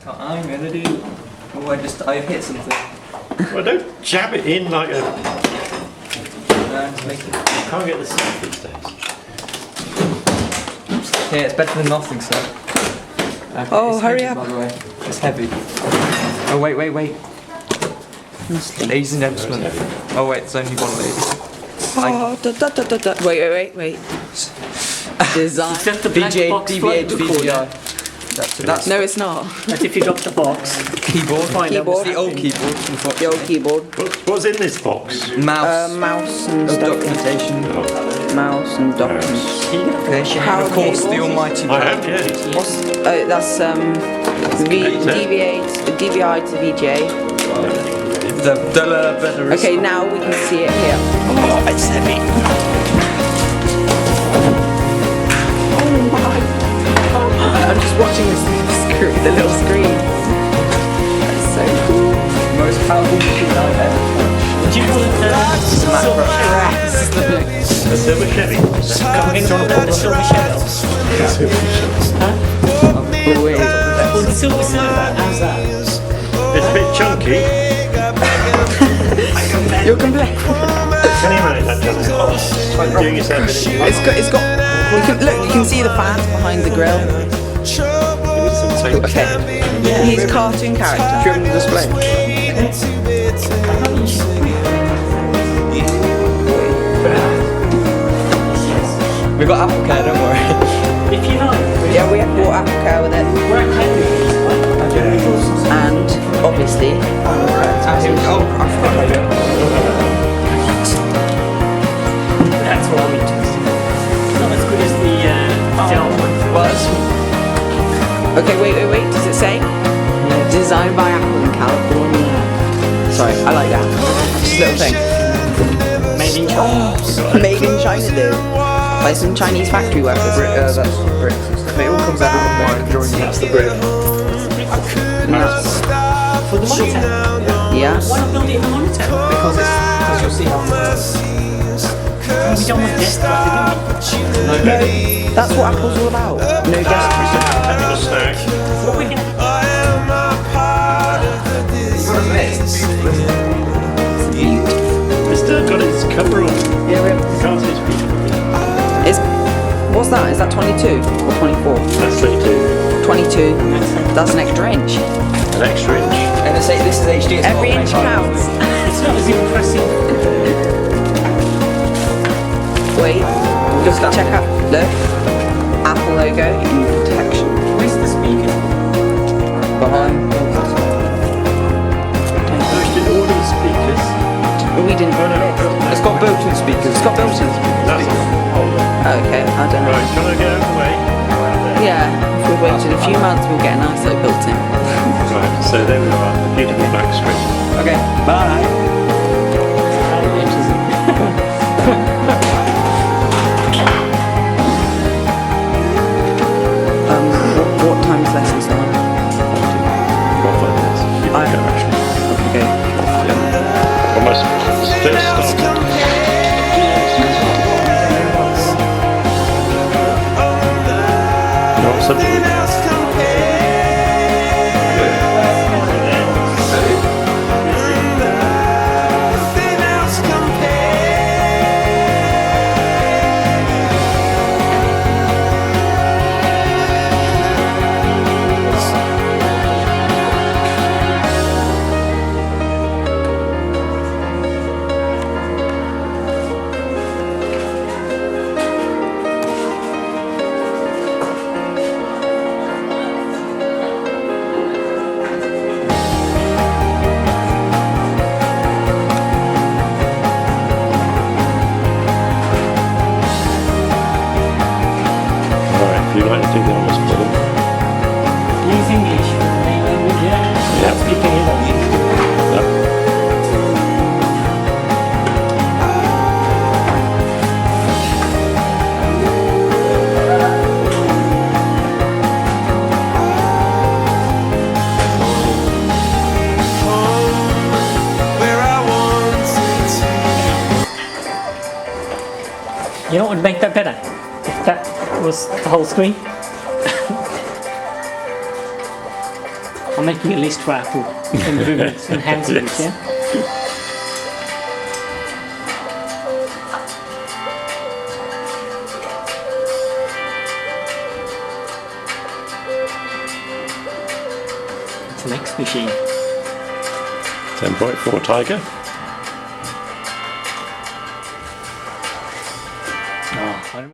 I'm gonna do. Oh, I hit something. Well, don't jab it in like a. Just make it. I can't get the stuff these days. Yeah, it's better than nothing, sir. Oh, it's hurry heavy, up. By the way, it's heavy. Oh wait. Ladies and gentlemen. Oh wait, there's only one lady. Oh, wait. Design. Just the black VGA, box DVH, float before VGI. That's No, it's not. That's if you drop the box. keyboard. Keyboard. It's the old keyboard from Fox. The old keyboard. What's in this box? Mouse. Mouse and stuff. Documentation. Mouse and documents. Yes, you Power have, of course, the cable. almighty I power. have, yeah. What's, that's DVI to VGA. The better. Okay, now we can see it here. Oh, it's heavy. Oh my! I'm just watching this screen, the little screen. That's so cool. Most powerful machine I've ever touched. Would you call it silver shell? A silver Chevy. Coming in on a silver shell. Oh wait. Well, the silver. How's that? It's a bit chunky. You're complaining. Can you manage that, Johnny? Doing yourself in It's got. You can see the fans behind the grill. Okay. He's a cartoon character. Trim the display. We've got Apple Care, don't worry. If you like. Yeah, we have bought Apple Care with it. We're at Cambridge, right? And obviously, Oh, I forgot about it. That's what I'm interested in. Not as good as the gel one. Well, that's okay, wait. Does it say? Designed by Apple in California. Sorry, I like that. Just a little thing. Made in China. Made in China, dude. By some Chinese factory workers. that's bricks. It all comes out of the wine during That's the brick. And that's- For the monitor. yeah. Why not build it in the monitor? because you'll see how it works. We don't want desktop, do we? No, that's what Apple's all about. No gestures. Have a snack. What we can. It's still got its cover on. Yeah, we have. You can't see its beautiful. What's that? Is that 22 or 24? That's 32. 22. That's an extra inch. An extra inch. And this is HD. It's Every not inch 25. counts. It's not as impressive. Wait, just check out. Look, Apple logo in protection. Where's the speaker? Behind. So you did order the speakers. We didn't. Oh no, It's got built-in speakers. It's got built-in. that's all. Okay, I don't know. Right, can I get out of the way? Yeah, if we waited a few months, we'll get a nice little built-in. Right, so there we are, the beautiful black screen. Okay, bye. What time's lesson start? Got 5 minutes. You can go actually. Okay. Almost still started. You want something? Alright, if you like to do the honest ball. Use English for the main language, yeah? Yeah. Speaking English. Yep. You know what would make that better? If that was the whole screen. I'm making a list for Apple. Improvements, enhancements, Yes. yeah? It's an X machine. 10.4 Tiger. Oh,